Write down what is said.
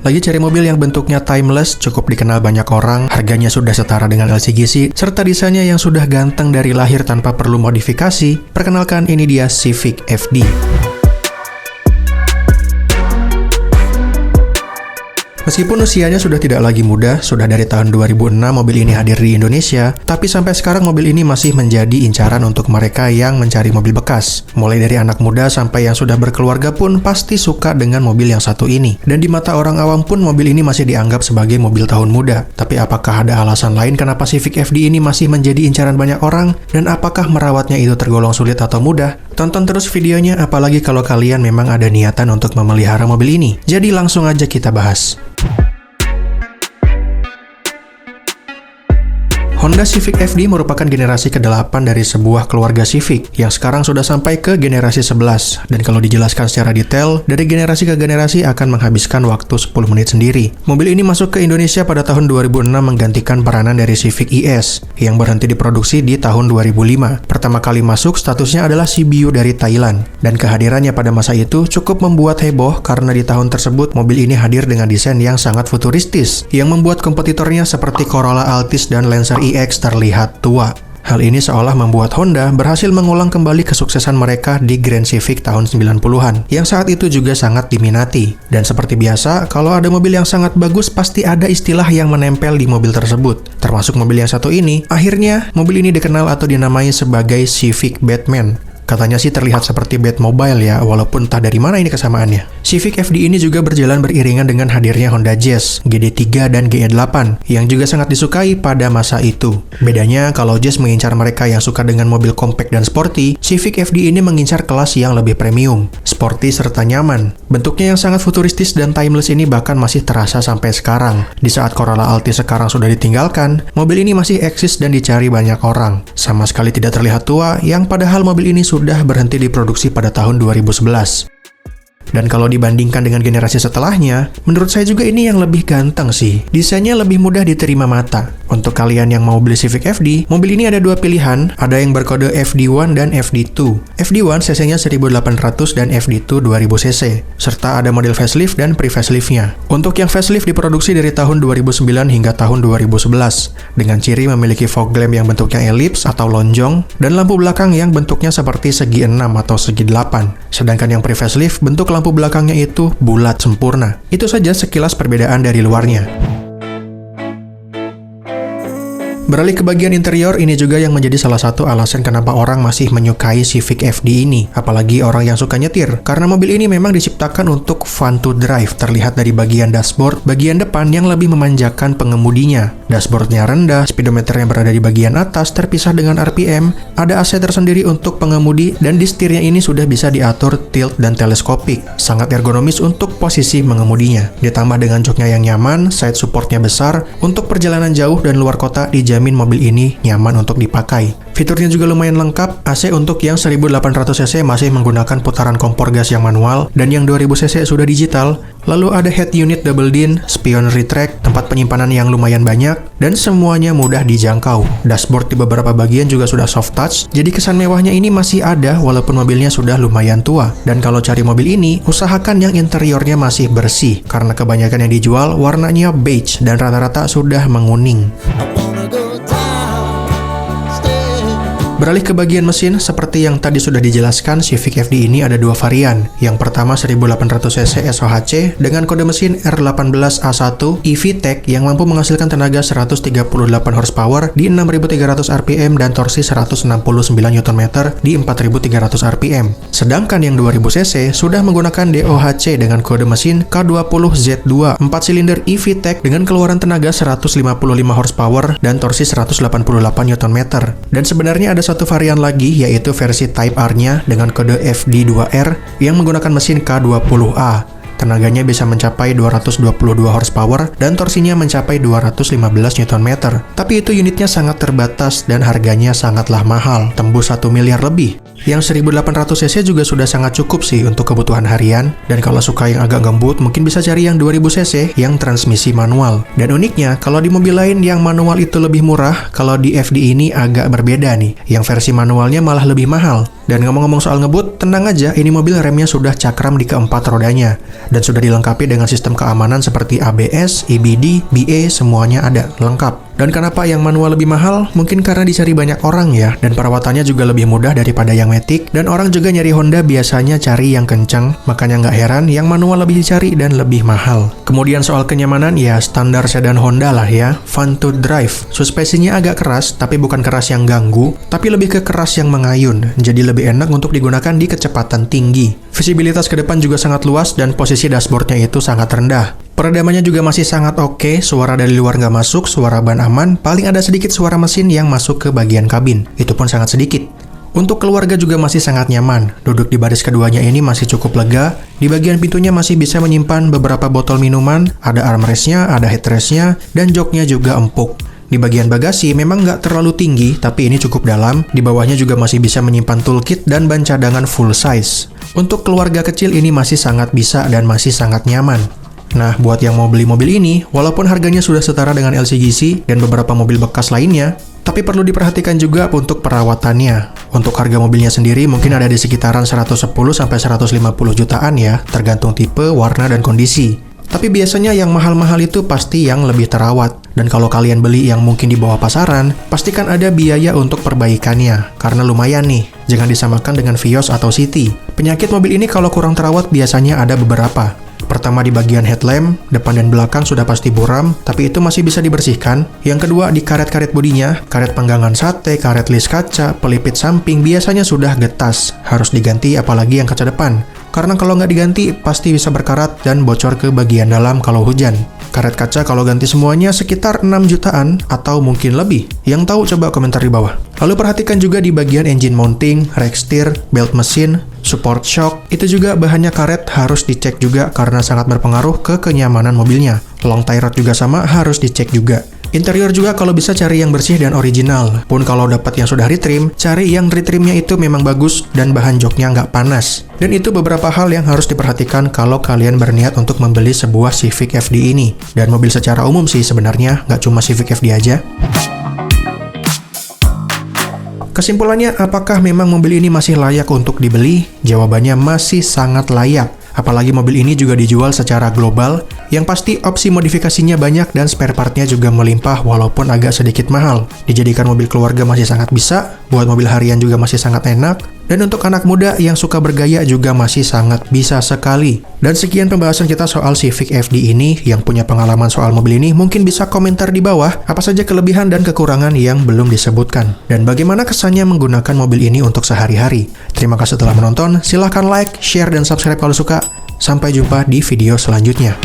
Lagi cari mobil yang bentuknya timeless, cukup dikenal banyak orang, harganya sudah setara dengan LCGC, serta desainnya yang sudah ganteng dari lahir tanpa perlu modifikasi? Perkenalkan, ini dia Civic FD. Meskipun usianya sudah tidak lagi muda, sudah dari tahun 2006 mobil ini hadir di Indonesia, tapi sampai sekarang mobil ini masih menjadi incaran untuk mereka yang mencari mobil bekas. Mulai dari anak muda sampai yang sudah berkeluarga pun pasti suka dengan mobil yang satu ini. Dan di mata orang awam pun mobil ini masih dianggap sebagai mobil tahun muda. Tapi apakah ada alasan lain kenapa Civic FD ini masih menjadi incaran banyak orang? Dan apakah merawatnya itu tergolong sulit atau mudah? Tonton terus videonya, apalagi kalau kalian memang ada niatan untuk memelihara mobil ini. Jadi langsung aja kita bahas. Honda Civic FD merupakan generasi ke-8 dari sebuah keluarga Civic yang sekarang sudah sampai ke generasi 11. Dan kalau dijelaskan secara detail, dari generasi ke generasi akan menghabiskan waktu 10 menit sendiri. Mobil ini masuk ke Indonesia pada tahun 2006 menggantikan peranan dari Civic ES yang berhenti diproduksi di tahun 2005. Pertama kali masuk statusnya adalah CBU dari Thailand. Dan kehadirannya pada masa itu cukup membuat heboh karena di tahun tersebut mobil ini hadir dengan desain yang sangat futuristis yang membuat kompetitornya seperti Corolla Altis dan Lancer EX terlihat tua. Hal ini seolah membuat Honda berhasil mengulang kembali kesuksesan mereka di Grand Civic tahun 90-an, yang saat itu juga sangat diminati. Dan seperti biasa, kalau ada mobil yang sangat bagus, pasti ada istilah yang menempel di mobil tersebut. Termasuk mobil yang satu ini, akhirnya mobil ini dikenal atau dinamai sebagai Civic Batman. Katanya sih terlihat seperti Batmobile ya, walaupun entah dari mana ini kesamaannya. Civic FD ini juga berjalan beriringan dengan hadirnya Honda Jazz, GD3 dan GE8, yang juga sangat disukai pada masa itu. Bedanya, kalau Jazz mengincar mereka yang suka dengan mobil compact dan sporty, Civic FD ini mengincar kelas yang lebih premium, sporty serta nyaman. Bentuknya yang sangat futuristis dan timeless ini bahkan masih terasa sampai sekarang. Di saat Corolla Altis sekarang sudah ditinggalkan, mobil ini masih eksis dan dicari banyak orang. Sama sekali tidak terlihat tua, yang padahal mobil ini sudah berhenti diproduksi pada tahun 2011. Dan kalau dibandingkan dengan generasi setelahnya, menurut saya juga ini yang lebih ganteng sih. Desainnya lebih mudah diterima mata. Untuk kalian yang mau beli Civic FD, mobil ini ada dua pilihan, ada yang berkode FD1 dan FD2. FD1 cc-nya 1800 dan FD2 2000 cc, serta ada model facelift dan pre-faceliftnya. Untuk yang facelift diproduksi dari tahun 2009 hingga tahun 2011, dengan ciri memiliki fog lamp yang bentuknya elips atau lonjong, dan lampu belakang yang bentuknya seperti segi 6 atau segi 8. Sedangkan yang pre-facelift bentuk lampu belakangnya itu bulat sempurna. Itu saja sekilas perbedaan dari luarnya. Beralih ke bagian interior, ini juga yang menjadi salah satu alasan kenapa orang masih menyukai Civic FD ini, apalagi orang yang suka nyetir, karena mobil ini memang diciptakan untuk fun to drive. Terlihat dari bagian dashboard, bagian depan yang lebih memanjakan pengemudinya. Dashboardnya rendah, speedometer yang berada di bagian atas terpisah dengan RPM, ada AC tersendiri untuk pengemudi, dan di setirnya ini sudah bisa diatur tilt dan teleskopik. Sangat ergonomis untuk posisi mengemudinya. Ditambah dengan joknya yang nyaman, side supportnya besar, untuk perjalanan jauh dan luar kota dijamin mobil ini nyaman untuk dipakai. Fiturnya juga lumayan lengkap, AC untuk yang 1800 cc masih menggunakan putaran kompor gas yang manual, dan yang 2000 cc sudah digital. Lalu ada head unit double din, spion retract, tempat penyimpanan yang lumayan banyak, dan semuanya mudah dijangkau. Dashboard di beberapa bagian juga sudah soft touch, jadi kesan mewahnya ini masih ada walaupun mobilnya sudah lumayan tua. Dan kalau cari mobil ini, usahakan yang interiornya masih bersih, karena kebanyakan yang dijual warnanya beige dan rata-rata sudah menguning. Beralih ke bagian mesin, seperti yang tadi sudah dijelaskan, Civic FD ini ada dua varian. Yang pertama 1800cc SOHC dengan kode mesin R18A1 EV-Tech yang mampu menghasilkan tenaga 138 horsepower di 6300 rpm dan torsi 169 Nm di 4300 rpm. Sedangkan yang 2000cc sudah menggunakan DOHC dengan kode mesin K20Z2 4 silinder EV-Tech dengan keluaran tenaga 155 horsepower dan torsi 188 Nm. Dan sebenarnya ada satu varian lagi, yaitu versi Type R-nya dengan kode FD2R yang menggunakan mesin K20A. Tenaganya bisa mencapai 222 horsepower dan torsinya mencapai 215 Nm. Tapi itu unitnya sangat terbatas dan harganya sangatlah mahal, tembus 1 miliar lebih. Yang 1800cc juga sudah sangat cukup sih untuk kebutuhan harian, dan kalau suka yang agak gembut mungkin bisa cari yang 2000cc yang transmisi manual. Dan uniknya, kalau di mobil lain yang manual itu lebih murah, kalau di FD ini agak berbeda nih, yang versi manualnya malah lebih mahal. Dan ngomong-ngomong soal ngebut, tenang aja, ini mobil remnya sudah cakram di keempat rodanya, dan sudah dilengkapi dengan sistem keamanan seperti ABS, EBD, BA, semuanya ada, lengkap. Dan kenapa yang manual lebih mahal? Mungkin karena dicari banyak orang ya, dan perawatannya juga lebih mudah daripada yang matic, dan orang juga nyari Honda biasanya cari yang kencang, makanya nggak heran yang manual lebih dicari dan lebih mahal. Kemudian soal kenyamanan, ya standar sedan Honda lah ya, fun to drive. Suspensinya agak keras, tapi bukan keras yang ganggu, tapi lebih ke keras yang mengayun, jadi lebih enak untuk digunakan di kecepatan tinggi. Visibilitas ke depan juga sangat luas dan posisi dashboardnya itu sangat rendah. Peredamannya juga masih sangat oke, suara dari luar nggak masuk, suara ban aman, paling ada sedikit suara mesin yang masuk ke bagian kabin, itu pun sangat sedikit. Untuk keluarga juga masih sangat nyaman, duduk di baris keduanya ini masih cukup lega, di bagian pintunya masih bisa menyimpan beberapa botol minuman, ada armrestnya, ada headrestnya, dan joknya juga empuk. Di bagian bagasi memang nggak terlalu tinggi, tapi ini cukup dalam, di bawahnya juga masih bisa menyimpan toolkit dan ban cadangan full size. Untuk keluarga kecil ini masih sangat bisa dan masih sangat nyaman. Nah, buat yang mau beli mobil ini, walaupun harganya sudah setara dengan LCGC dan beberapa mobil bekas lainnya, tapi perlu diperhatikan juga untuk perawatannya. Untuk harga mobilnya sendiri mungkin ada di sekitaran 110-150 jutaan ya, tergantung tipe, warna, dan kondisi. Tapi biasanya yang mahal-mahal itu pasti yang lebih terawat. Dan kalau kalian beli yang mungkin di bawah pasaran, pastikan ada biaya untuk perbaikannya, karena lumayan nih. Jangan disamakan dengan Vios atau City. Penyakit mobil ini kalau kurang terawat biasanya ada beberapa. Pertama di bagian headlamp, depan dan belakang sudah pasti buram, tapi itu masih bisa dibersihkan. Yang kedua di karet-karet bodinya, karet penggangan sate, karet lis kaca, pelipit samping biasanya sudah getas, harus diganti apalagi yang kaca depan. Karena kalau nggak diganti, pasti bisa berkarat dan bocor ke bagian dalam kalau hujan. Karet kaca kalau ganti semuanya sekitar 6 jutaan atau mungkin lebih. Yang tahu coba komentar di bawah. Lalu perhatikan juga di bagian engine mounting, rack steer, belt mesin, support shock. Itu juga bahannya karet harus dicek juga karena sangat berpengaruh ke kenyamanan mobilnya. Long tie rod juga sama, harus dicek juga. Interior juga kalau bisa cari yang bersih dan original. Pun kalau dapat yang sudah retrim, cari yang retrimnya itu memang bagus dan bahan joknya nggak panas. Dan itu beberapa hal yang harus diperhatikan kalau kalian berniat untuk membeli sebuah Civic FD ini. Dan mobil secara umum sih sebenarnya, nggak cuma Civic FD aja. Kesimpulannya, apakah memang mobil ini masih layak untuk dibeli? Jawabannya masih sangat layak. Apalagi mobil ini juga dijual secara global, yang pasti opsi modifikasinya banyak dan spare partnya juga melimpah walaupun agak sedikit mahal. Dijadikan mobil keluarga masih sangat bisa, buat mobil harian juga masih sangat enak, dan untuk anak muda yang suka bergaya juga masih sangat bisa sekali. Dan sekian pembahasan kita soal Civic FD ini. Yang punya pengalaman soal mobil ini mungkin bisa komentar di bawah apa saja kelebihan dan kekurangan yang belum disebutkan. Dan bagaimana kesannya menggunakan mobil ini untuk sehari-hari. Terima kasih telah menonton, silahkan like, share, dan subscribe kalau suka. Sampai jumpa di video selanjutnya.